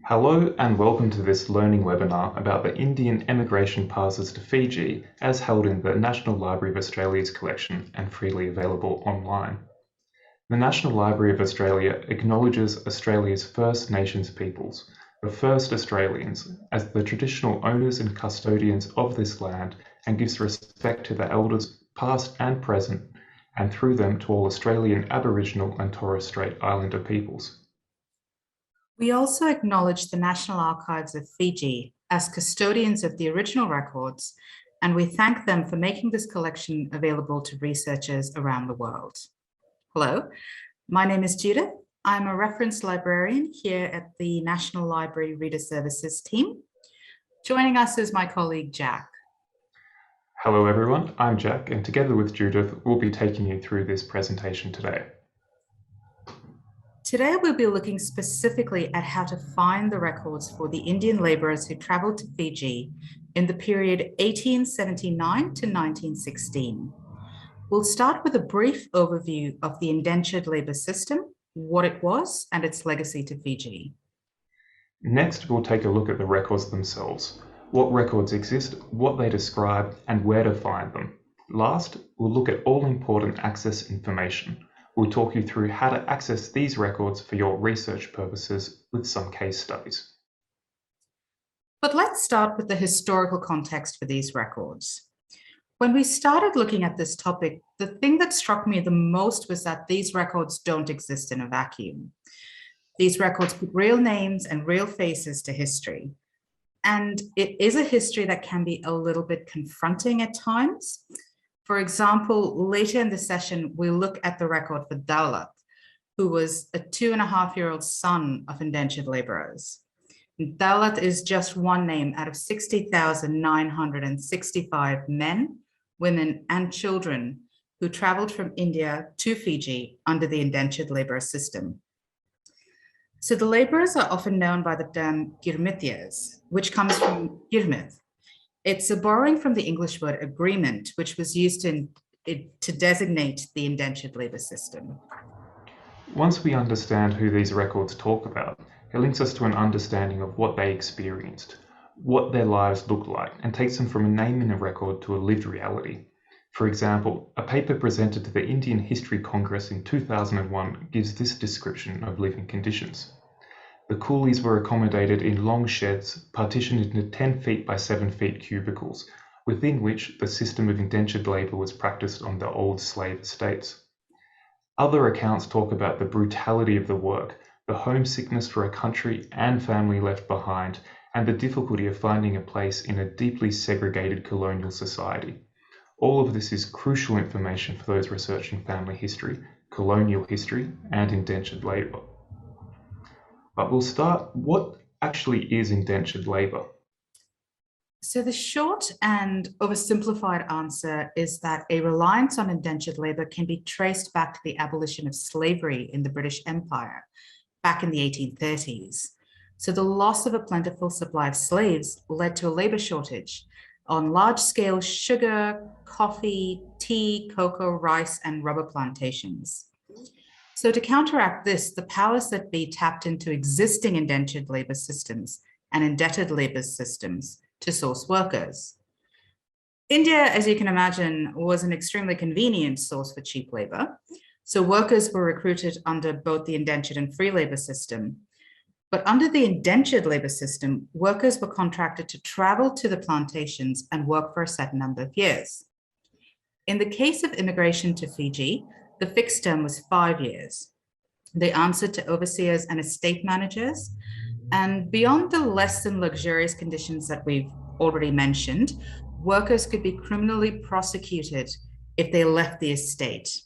Hello and welcome to this learning webinar about the Indian Emigration Passes to Fiji as held in the National Library of Australia's collection and freely available online. The National Library of Australia acknowledges Australia's First Nations peoples, the first Australians, as the traditional owners and custodians of this land and gives respect to the elders past and present and through them to all Australian Aboriginal and Torres Strait Islander peoples. We also acknowledge the National Archives of Fiji as custodians of the original records, and we thank them for making this collection available to researchers around the world. Hello, my name is Judith. I'm a reference librarian here at the National Library Reader Services team. Joining us is my colleague, Jack. Hello everyone, I'm Jack, and together with Judith, we'll be taking you through this presentation today. Today, we'll be looking specifically at how to find the records for the Indian laborers who traveled to Fiji in the period 1879 to 1916. We'll start with a brief overview of the indentured labor system, what it was, and its legacy to Fiji. Next, we'll take a look at the records themselves, what records exist, what they describe, and where to find them. Last, we'll look at all important access information. We'll talk you through how to access these records for your research purposes with some case studies. But let's start with the historical context for these records. When we started looking at this topic, the thing that struck me the most was that these records don't exist in a vacuum. These records put real names and real faces to history. And it is a history that can be a little bit confronting at times. For example, later in the session, we'll look at the record for Daulat, who was a 2.5-year-old son of indentured laborers. Daulat is just one name out of 60,965 men, women, and children who traveled from India to Fiji under the indentured labor system. So the laborers are often known by the term Girmithias, which comes from Girmith. It's a borrowing from the English word agreement, which was used to designate the indentured labor system. Once we understand who these records talk about, it links us to an understanding of what they experienced, what their lives looked like, and takes them from a name in a record to a lived reality. For example, a paper presented to the Indian History Congress in 2001 gives this description of living conditions. The coolies were accommodated in long sheds partitioned into 10 feet by 7 feet cubicles, within which the system of indentured labour was practiced on the old slave estates. Other accounts talk about the brutality of the work, the homesickness for a country and family left behind, and the difficulty of finding a place in a deeply segregated colonial society. All of this is crucial information for those researching family history, colonial history, and indentured labour. But we'll start, what actually is indentured labour? So the short and oversimplified answer is that a reliance on indentured labour can be traced back to the abolition of slavery in the British Empire back in the 1830s. So the loss of a plentiful supply of slaves led to a labour shortage on large-scale sugar, coffee, tea, cocoa, rice, and rubber plantations. So to counteract this, the powers that be tapped into existing indentured labor systems and indebted labor systems to source workers. India, as you can imagine, was an extremely convenient source for cheap labor. So workers were recruited under both the indentured and free labor system. But under the indentured labor system, workers were contracted to travel to the plantations and work for a certain number of years. In the case of immigration to Fiji, the fixed term was 5 years. They answered to overseers and estate managers. And beyond the less than luxurious conditions that we've already mentioned, workers could be criminally prosecuted if they left the estate.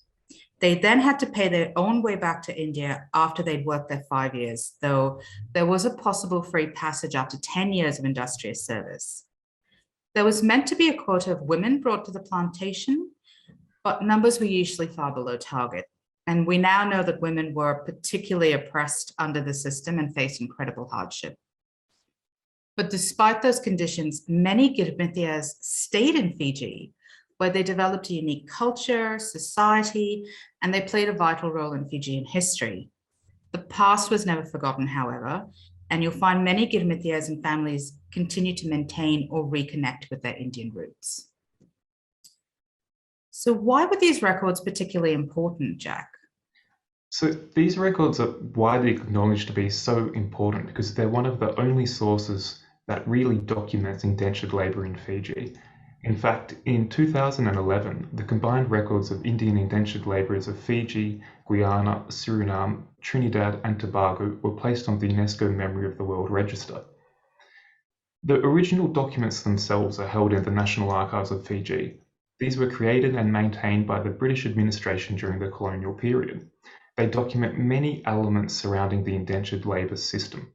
They then had to pay their own way back to India after they'd worked there 5 years, though there was a possible free passage after 10 years of industrious service. There was meant to be a quota of women brought to the plantation, but numbers were usually far below target. And we now know that women were particularly oppressed under the system and faced incredible hardship. But despite those conditions, many Girmithias stayed in Fiji, where they developed a unique culture, society, and they played a vital role in Fijian history. The past was never forgotten, however, And you'll find many Girmithias and families continue to maintain or reconnect with their Indian roots. So why were these records particularly important, Jack? So these records are widely acknowledged to be so important because they're one of the only sources that really documents indentured labour in Fiji. In fact, in 2011, the combined records of Indian indentured labourers of Fiji, Guyana, Suriname, Trinidad and Tobago were placed on the UNESCO Memory of the World Register. The original documents themselves are held in the National Archives of Fiji. These were created and maintained by the British administration during the colonial period. They document many elements surrounding the indentured labour system.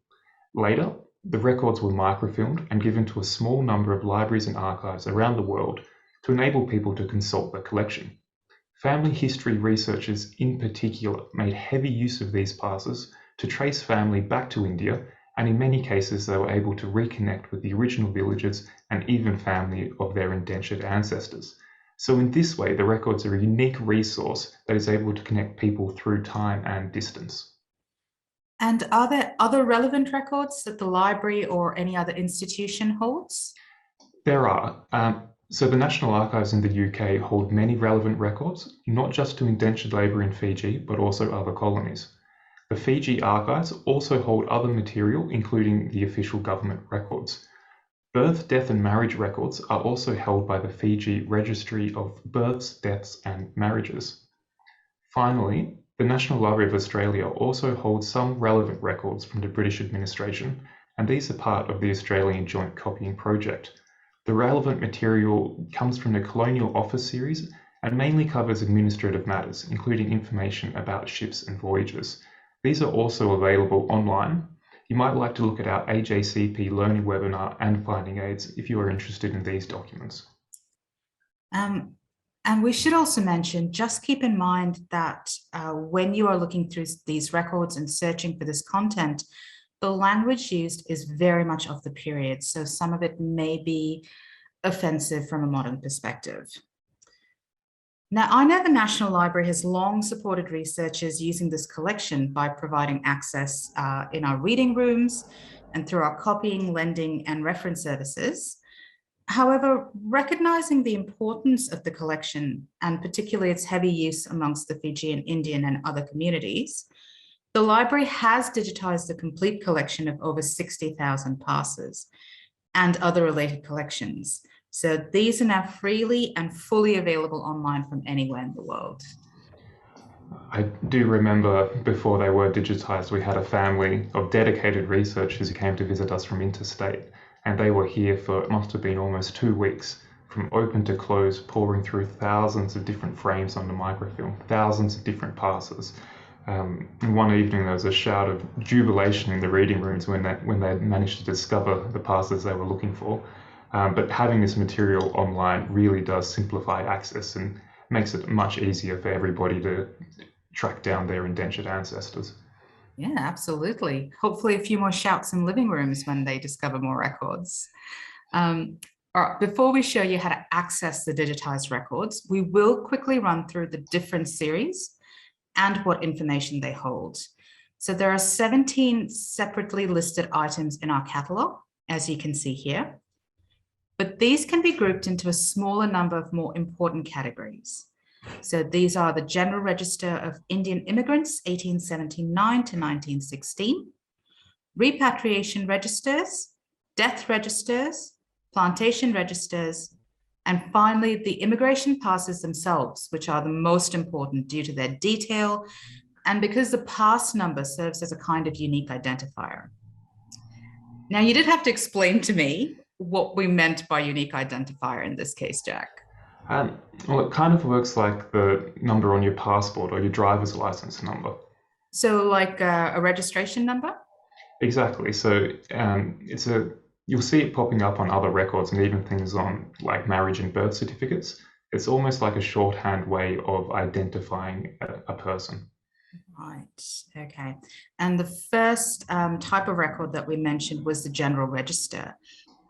Later, the records were microfilmed and given to a small number of libraries and archives around the world to enable people to consult the collection. Family history researchers in particular made heavy use of these passes to trace family back to India, and in many cases they were able to reconnect with the original villages and even family of their indentured ancestors. So in this way, the records are a unique resource that is able to connect people through time and distance. And are there other relevant records that the library or any other institution holds? There are. So the National Archives in the UK hold many relevant records, not just to indentured labour in Fiji, but also other colonies. The Fiji Archives also hold other material, including the official government records. Birth, death and marriage records are also held by the Fiji Registry of Births, Deaths and Marriages. Finally, the National Library of Australia also holds some relevant records from the British administration, and these are part of the Australian Joint Copying Project. The relevant material comes from the Colonial Office series and mainly covers administrative matters, including information about ships and voyages. These are also available online. You might like to look at our AJCP learning webinar and finding aids if you are interested in these documents. And we should also mention, just keep in mind that when you are looking through these records and searching for this content, the language used is very much of the period. So some of it may be offensive from a modern perspective. Now, I know the National Library has long supported researchers using this collection by providing access in our reading rooms and through our copying, lending, and reference services. However, recognizing the importance of the collection, and particularly its heavy use amongst the Fijian, Indian, and other communities, the library has digitized a complete collection of over 60,000 passes and other related collections. So these are now freely and fully available online from anywhere in the world. I do remember before they were digitized, we had a family of dedicated researchers who came to visit us from interstate, and they were here for, it must have been almost 2 weeks, from open to close, pouring through thousands of different frames on the microfilm, thousands of different passes. One evening there was a shout of jubilation in the reading rooms when they managed to discover the passes they were looking for. But having this material online really does simplify access and makes it much easier for everybody to track down their indentured ancestors. Yeah, absolutely. Hopefully a few more shouts in living rooms when they discover more records. All right, before we show you how to access the digitized records, we will quickly run through the different series and what information they hold. So there are 17 separately listed items in our catalogue, as you can see here. But these can be grouped into a smaller number of more important categories. So these are the General Register of Indian Immigrants, 1879 to 1916, Repatriation Registers, Death Registers, Plantation Registers, and finally the Immigration Passes themselves, which are the most important due to their detail and because the pass number serves as a kind of unique identifier. Now, you did have to explain to me what we meant by unique identifier in this case, Jack. Well, it kind of works like the number on your passport or your driver's license number. So like a registration number? Exactly. So you'll see it popping up on other records and even things on like marriage and birth certificates. It's almost like a shorthand way of identifying a person. Right, okay. And the first type of record that we mentioned was the General Register.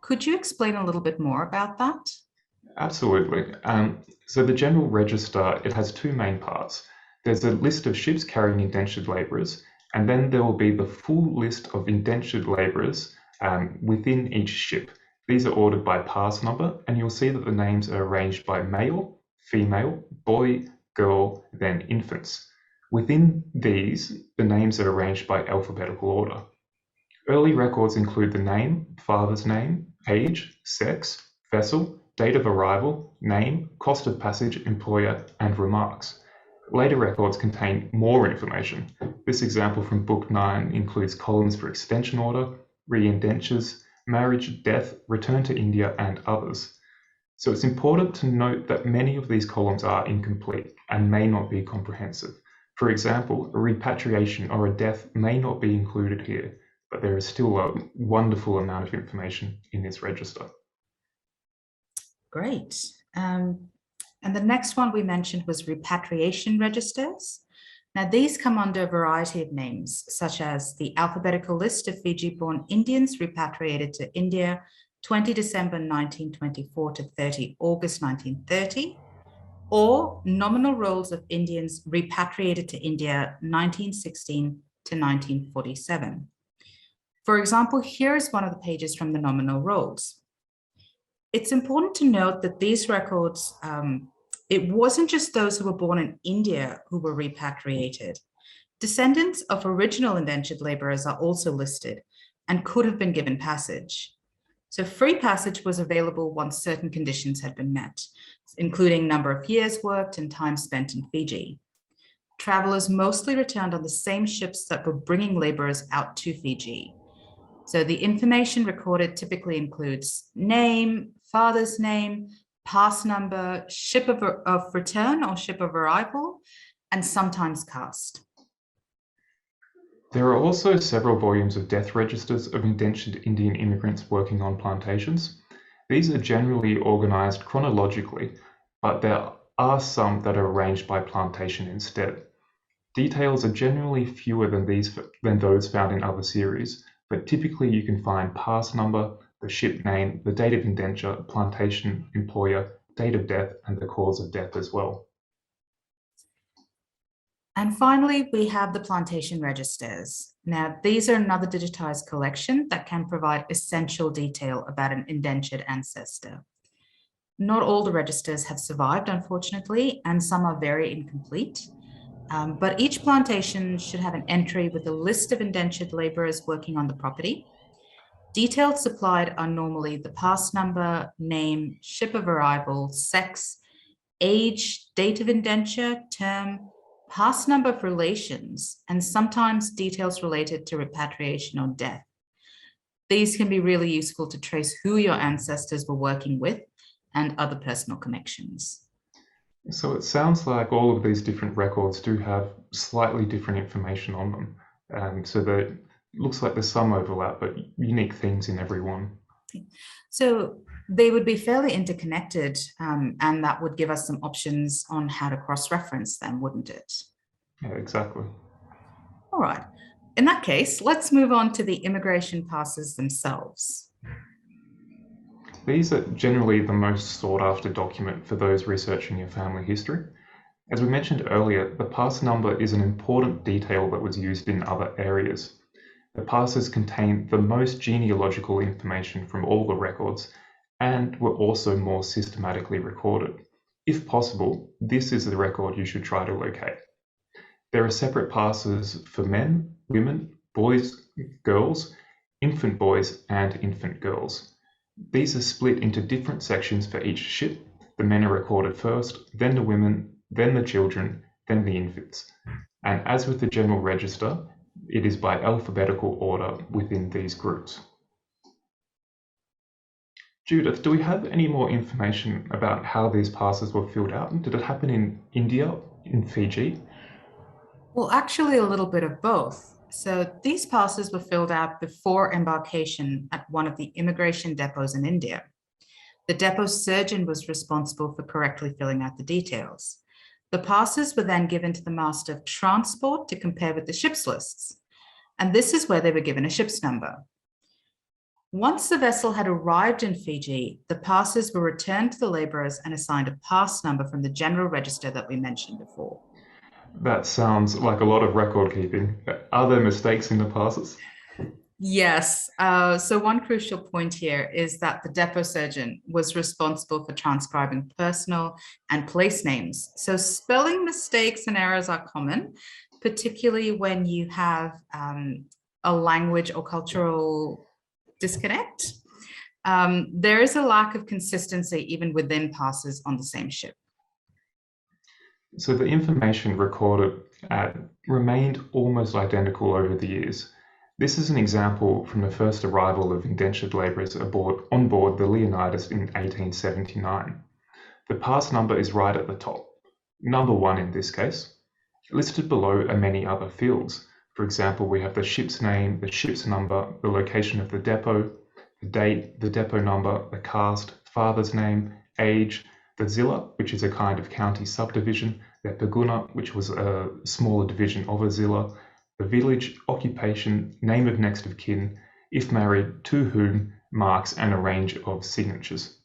Could you explain a little bit more about that? Absolutely. So the General Register, it has two main parts. There's a list of ships carrying indentured labourers, And then there will be the full list of indentured labourers within each ship. These are ordered by pass number, and you'll see that the names are arranged by male, female, boy, girl, then infants. Within these, the names are arranged by alphabetical order. Early records include the name, father's name, age, sex, vessel, date of arrival, name, cost of passage, employer, and remarks. Later records contain more information. This example from Book 9 includes columns for extension order, re-indentures, marriage, death, return to India, and others. So it's important to note that many of these columns are incomplete and may not be comprehensive. For example, a repatriation or a death may not be included here, but there is still a wonderful amount of information in this register. Great. And the next one we mentioned was repatriation registers. Now, these come under a variety of names, such as the alphabetical list of Fiji-born Indians repatriated to India 20 December 1924 to 30 August 1930, or nominal rolls of Indians repatriated to India 1916 to 1947. For example, here is one of the pages from the nominal rolls. It's important to note that these records, it wasn't just those who were born in India who were repatriated. Descendants of original indentured laborers are also listed and could have been given passage. So free passage was available once certain conditions had been met, including number of years worked and time spent in Fiji. Travelers mostly returned on the same ships that were bringing laborers out to Fiji. So the information recorded typically includes name, father's name, pass number, ship of return or ship of arrival, and sometimes caste. There are also several volumes of death registers of indentured Indian immigrants working on plantations. These are generally organised chronologically, but there are some that are arranged by plantation instead. Details are generally fewer than those found in other series, but typically you can find pass number, the ship name, the date of indenture, plantation employer, date of death, and the cause of death as well. And finally, we have the plantation registers. Now, these are another digitized collection that can provide essential detail about an indentured ancestor. Not all the registers have survived, unfortunately, and some are very incomplete. But each plantation should have an entry with a list of indentured laborers working on the property. Details supplied are normally the pass number, name, ship of arrival, sex, age, date of indenture, term, pass number of relations, and sometimes details related to repatriation or death. These can be really useful to trace who your ancestors were working with and other personal connections. So it sounds like all of these different records do have slightly different information on them. So that it looks like there's some overlap, but unique things in every one. So they would be fairly interconnected, and that would give us some options on how to cross-reference them, wouldn't it? Yeah, exactly. All right. In that case, let's move on to the immigration passes themselves. These are generally the most sought after document for those researching your family history. As we mentioned earlier, the pass number is an important detail that was used in other areas. The passes contain the most genealogical information from all the records and were also more systematically recorded. If possible, this is the record you should try to locate. There are separate passes for men, women, boys, girls, infant boys, and infant girls. These are split into different sections for each ship. The men are recorded first, then the women, then the children, then the infants. And as with the general register, it is by alphabetical order within these groups. Judith, do we have any more information about how these passes were filled out? Did it happen in India, in Fiji? Well, actually a little bit of both. So these passes were filled out before embarkation at one of the immigration depots in India. The depot surgeon was responsible for correctly filling out the details. The passes were then given to the master of transport to compare with the ship's lists. And this is where they were given a ship's number. Once the vessel had arrived in Fiji, the passes were returned to the laborers and assigned a pass number from the general register that we mentioned before. That sounds like a lot of record keeping. Are there mistakes in the passes? Yes. So one crucial point here is that the depot surgeon was responsible for transcribing personal and place names. So spelling mistakes and errors are common, particularly when you have a language or cultural disconnect. There is a lack of consistency even within passes on the same ship. So the information recorded remained almost identical over the years. This is an example from the first arrival of indentured labourers on board the Leonidas in 1879. The pass number is right at the top, number 1 in this case. Listed below are many other fields. For example, we have the ship's name, the ship's number, the location of the depot, the date, the depot number, the caste, father's name, age, the zilla, which is a kind of county subdivision, the peguna, which was a smaller division of a zilla, the village, occupation, name of next of kin, if married, to whom, marks, and a range of signatures.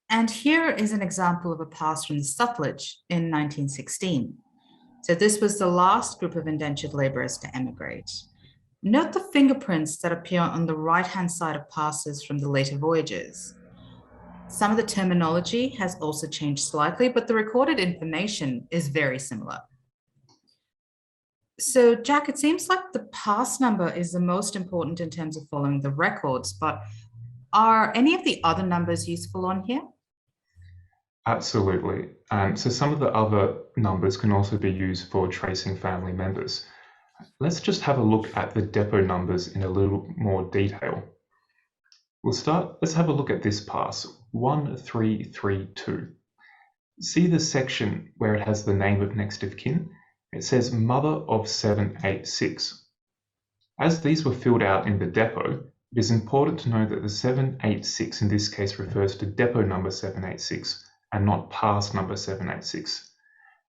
And here is an example of a pass from the Sutlej in 1916. So this was the last group of indentured laborers to emigrate. Note the fingerprints that appear on the right-hand side of passes from the later voyages. Some of the terminology has also changed slightly, but the recorded information is very similar. So, Jack, it seems like the pass number is the most important in terms of following the records, but are any of the other numbers useful on here? Absolutely. So some of the other numbers can also be used for tracing family members. Let's just have a look at the depot numbers in a little more detail. Let's have a look at this pass, 1332. See the section where it has the name of next of kin? It says mother of 786. As these were filled out in the depot, it is important to know that the 786 in this case refers to depot number 786 and not pass number 786.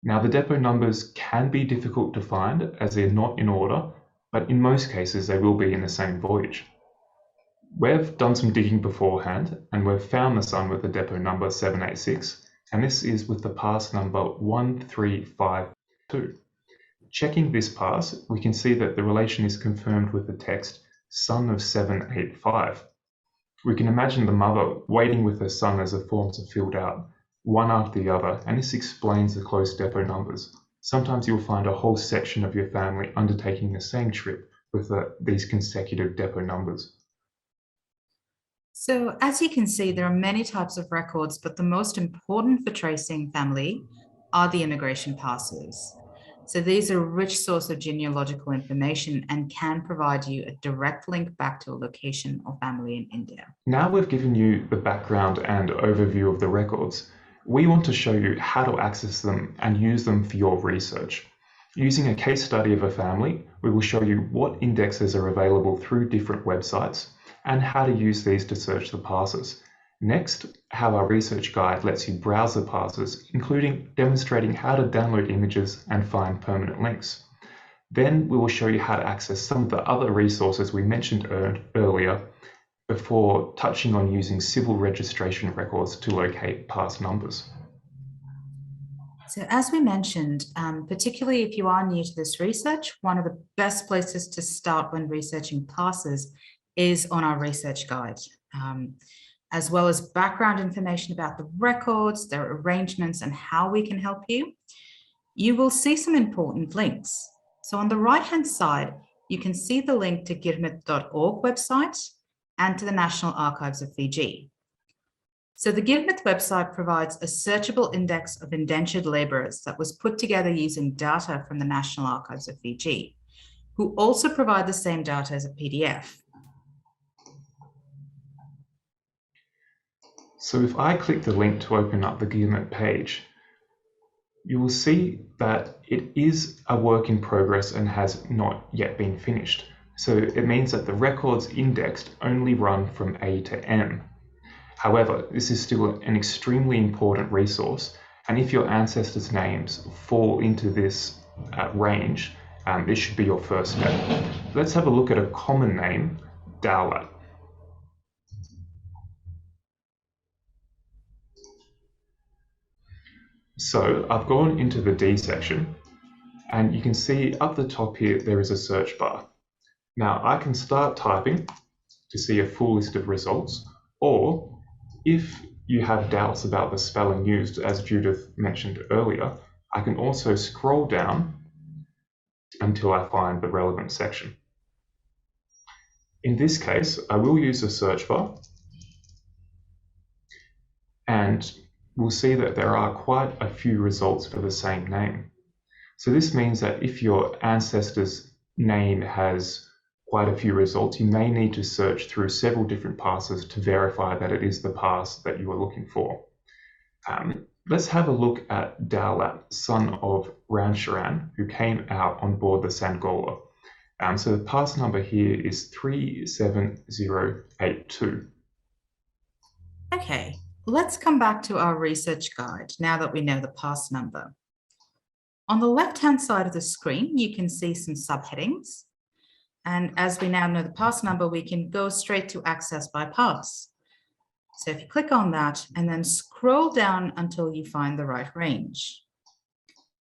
Now the depot numbers can be difficult to find as they're not in order, but in most cases they will be in the same voyage. We've done some digging beforehand and we've found the son with the depot number 786, and this is with the pass number 1352. Checking this pass, we can see that the relation is confirmed with the text son of 785. We can imagine the mother waiting with her son as the forms are filled out, one after the other, and this explains the close depot numbers. Sometimes you'll find a whole section of your family undertaking the same trip with these consecutive depot numbers. So as you can see, there are many types of records, but the most important for tracing family are the immigration passes. So these are a rich source of genealogical information and can provide you a direct link back to a location or family in India. Now we've given you the background and overview of the records, we want to show you how to access them and use them for your research. Using a case study of a family, we will show you what indexes are available through different websites and how to use these to search the passes. Next, how our research guide lets you browse the passes, including demonstrating how to download images and find permanent links. Then we will show you how to access some of the other resources we mentioned earlier before touching on using civil registration records to locate pass numbers. So as we mentioned, particularly if you are new to this research, one of the best places to start when researching passes is on our research guide, as well as background information about the records, their arrangements, and how we can help you. You will see some important links. So on the right-hand side, you can see the link to givemith.org website and to the National Archives of Fiji. So the GiveMyth website provides a searchable index of indentured laborers that was put together using data from the National Archives of Fiji, who also provide the same data as a PDF. So if I click the link to open up the GiveMyth page, you will see that it is a work in progress and has not yet been finished. So it means that the records indexed only run from A to M. However, this is still an extremely important resource, and if your ancestors' names fall into this range, this should be your first step. Let's have a look at a common name, Daulat. So I've gone into the D section, and you can see up the top here there is a search bar. Now I can start typing to see a full list of results, or if you have doubts about the spelling used, as Judith mentioned earlier, I can also scroll down until I find the relevant section. In this case, I will use the search bar, and we'll see that there are quite a few results for the same name. So this means that if your ancestor's name has quite a few results, you may need to search through several different passes to verify that it is the pass that you are looking for. Let's have a look at Daulat, son of Ramcharan, who came out on board the Sangola. So the pass number here is 37082. Okay, let's come back to our research guide now that we know the pass number. On the left-hand side of the screen, you can see some subheadings. And as we now know the pass number, we can go straight to access by pass. So if you click on that and then scroll down until you find the right range.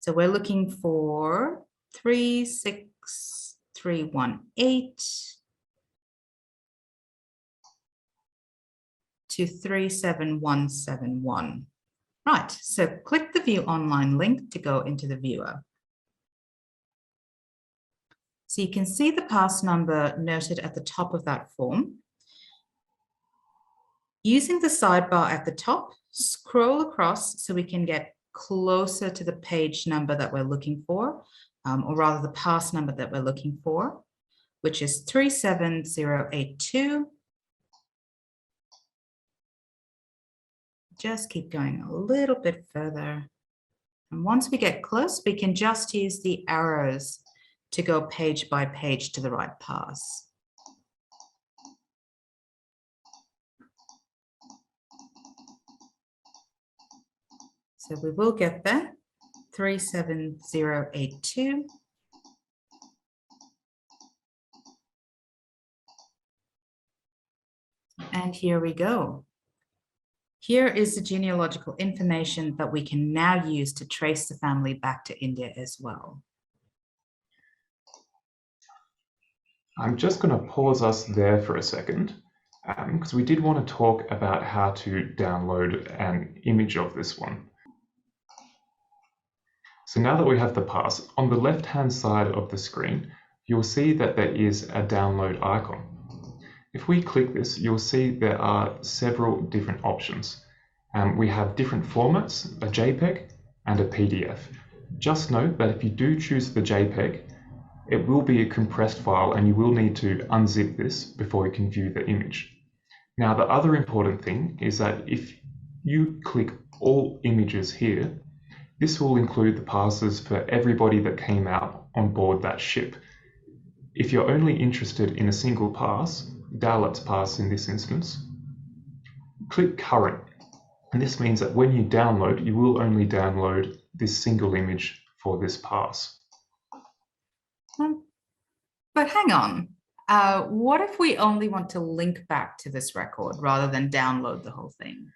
So we're looking for 36318 to 37171. Right, so click the View Online link to go into the viewer. So you can see the pass number noted at the top of that form. Using the sidebar at the top, scroll across so we can get closer to the page number that we're looking for, or rather the pass number that we're looking for, which is 37082. Just keep going a little bit further. And once we get close, we can just use the arrows to go page by page to the right pass. So we will get there, 37082. And here we go. Here is the genealogical information that we can now use to trace the family back to India as well. I'm just going to pause us there for a second, because we did want to talk about how to download an image of this one. So now that we have the pass, on the left-hand side of the screen, you'll see that there is a download icon. If we click this, you'll see there are several different options. We have different formats, a JPEG and a PDF. Just note that if you do choose the JPEG, it will be a compressed file and you will need to unzip this before you can view the image. Now, the other important thing is that if you click all images here, this will include the passes for everybody that came out on board that ship. If you're only interested in a single pass, Daulat's pass in this instance, click Current. And this means that when you download, you will only download this single image for this pass. But hang on, what if we only want to link back to this record rather than download the whole thing?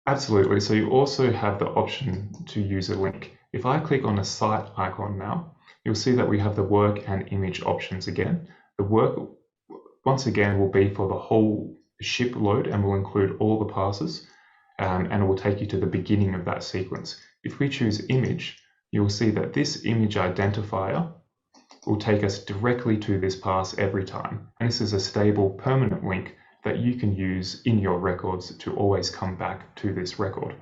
Absolutely. So you also have the option to use a link. If I click on a site icon now, you'll see that we have the work and image options again. The work, once again, will be for the whole ship load and will include all the passes, and it will take you to the beginning of that sequence. If we choose image, you'll see that this image identifier will take us directly to this pass every time. And this is a stable, permanent link that you can use in your records to always come back to this record.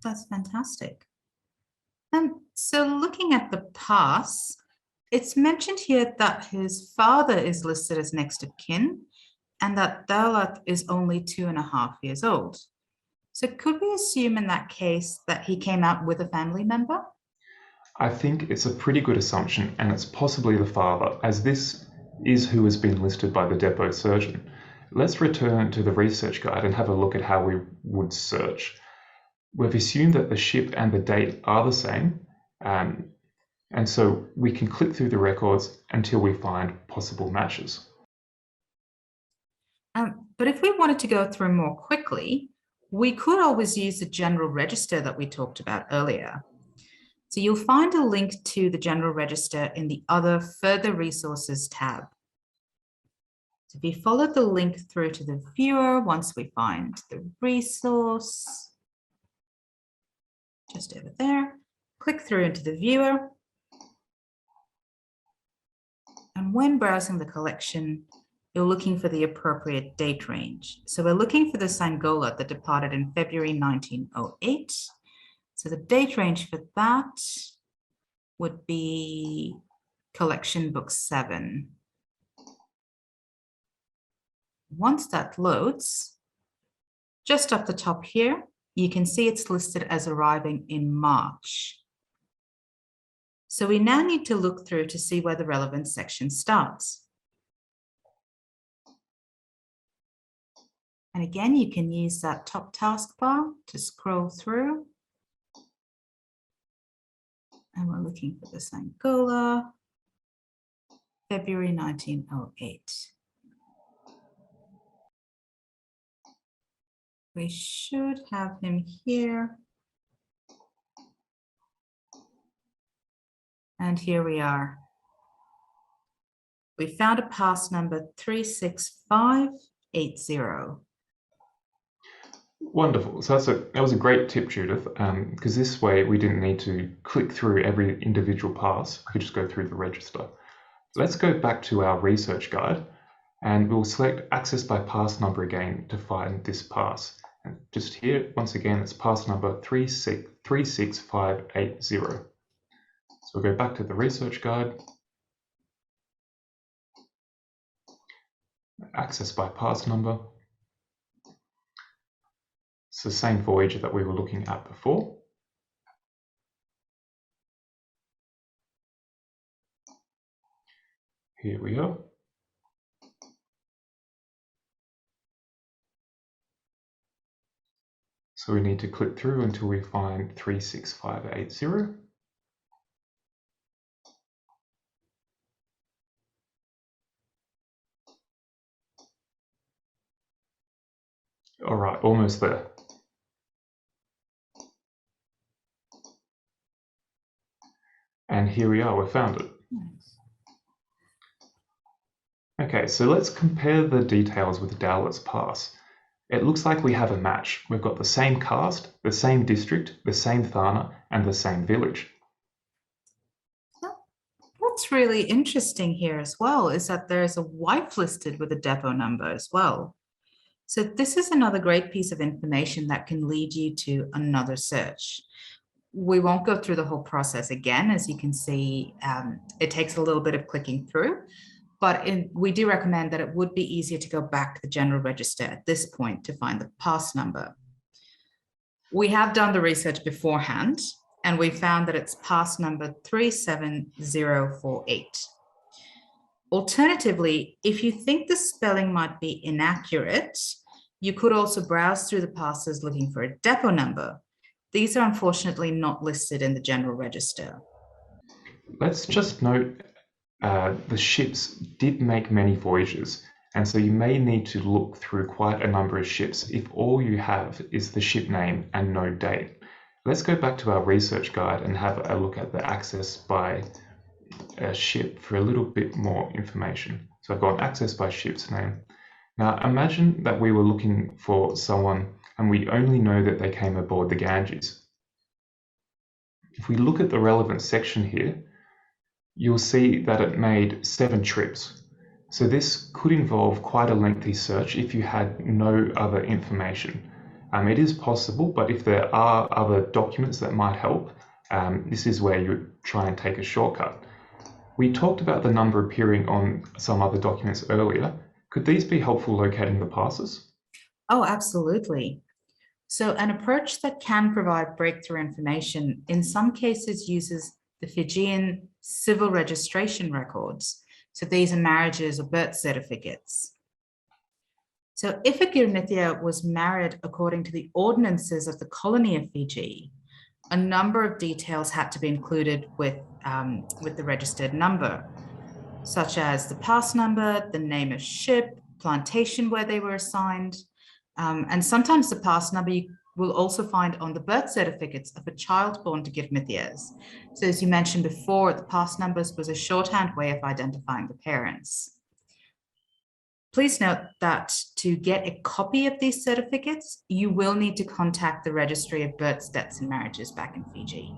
That's fantastic. So looking at the pass, it's mentioned here that his father is listed as next of kin and that Daulat is only 2.5 years old. So could we assume in that case that he came out with a family member? I think it's a pretty good assumption, and it's possibly the father, as this is who has been listed by the depot surgeon. Let's return to the research guide and have a look at how we would search. We've assumed that the ship and the date are the same, and so we can click through the records until we find possible matches. But if we wanted to go through more quickly, We could always use the general register that we talked about earlier. So you'll find a link to the general register in the other further resources tab. So if you follow the link through to the viewer, once we find the resource, just over there, click through into the viewer. And when browsing the collection, you're looking for the appropriate date range. So we're looking for the Sangola that departed in February 1908. So the date range for that would be collection book 7. Once that loads, just up the top here, you can see it's listed as arriving in March. So we now need to look through to see where the relevant section starts. And again, you can use that top taskbar to scroll through. And we're looking for this Angola, February 1908. We should have him here. And here we are. We found a pass number 36580. Wonderful. So that was a great tip, Judith, because this way we didn't need to click through every individual pass. We could just go through the register. Let's go back to our research guide, and we'll select access by pass number again to find this pass. And just here, once again, it's pass number 36580. So we'll go back to the research guide, access by pass number. It's the same voyage that we were looking at before. Here we are. So we need to click through until we find 36580. All right, almost there. And here we are, we found it. Nice. Okay, so let's compare the details with Daulat's pass. It looks like we have a match. We've got the same caste, the same district, the same Thana, and the same village. What's really interesting here as well is that there's a wife listed with a depot number as well. So this is another great piece of information that can lead you to another search. We won't go through the whole process again. As you can see, it takes a little bit of clicking through, but we do recommend that it would be easier to go back to the general register at this point to find the pass number. We have done the research beforehand, and we found that it's pass number 37048. Alternatively, if you think the spelling might be inaccurate, you could also browse through the passes looking for a depot number. These are unfortunately not listed in the general register. Let's just note the ships did make many voyages, and so you may need to look through quite a number of ships if all you have is the ship name and no date. Let's go back to our research guide and have a look at the access by ship for a little bit more information. So I've got access by ship's name. Now imagine that we were looking for someone and we only know that they came aboard the Ganges. If we look at the relevant section here, you'll see that it made 7 trips. So this could involve quite a lengthy search if you had no other information. It is possible, but if there are other documents that might help, this is where you try and take a shortcut. We talked about the number appearing on some other documents earlier. Could these be helpful locating the passes? Oh, absolutely. So an approach that can provide breakthrough information in some cases uses the Fijian civil registration records. So these are marriages or birth certificates. So if a Girnithia was married according to the ordinances of the colony of Fiji, a number of details had to be included with the registered number, such as the pass number, the name of ship, plantation where they were assigned, And sometimes the pass number you will also find on the birth certificates of a child born to Girmithiyas. So as you mentioned before, the pass numbers was a shorthand way of identifying the parents. Please note that to get a copy of these certificates, you will need to contact the Registry of Births, Deaths and Marriages back in Fiji.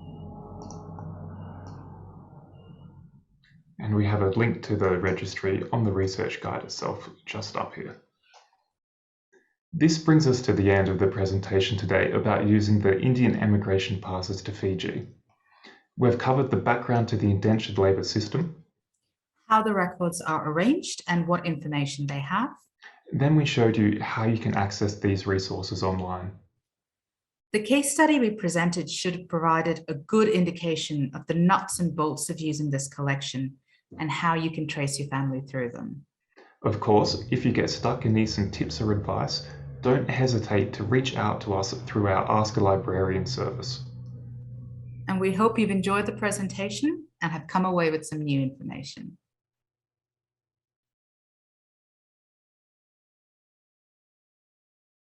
And we have a link to the registry on the research guide itself, just up here. This brings us to the end of the presentation today about using the Indian Emigration Passes to Fiji. We've covered the background to the indentured labour system, how the records are arranged and what information they have. Then we showed you how you can access these resources online. The case study we presented should have provided a good indication of the nuts and bolts of using this collection and how you can trace your family through them. Of course, if you get stuck and need some tips or advice, don't hesitate to reach out to us through our Ask a Librarian service. And we hope you've enjoyed the presentation and have come away with some new information.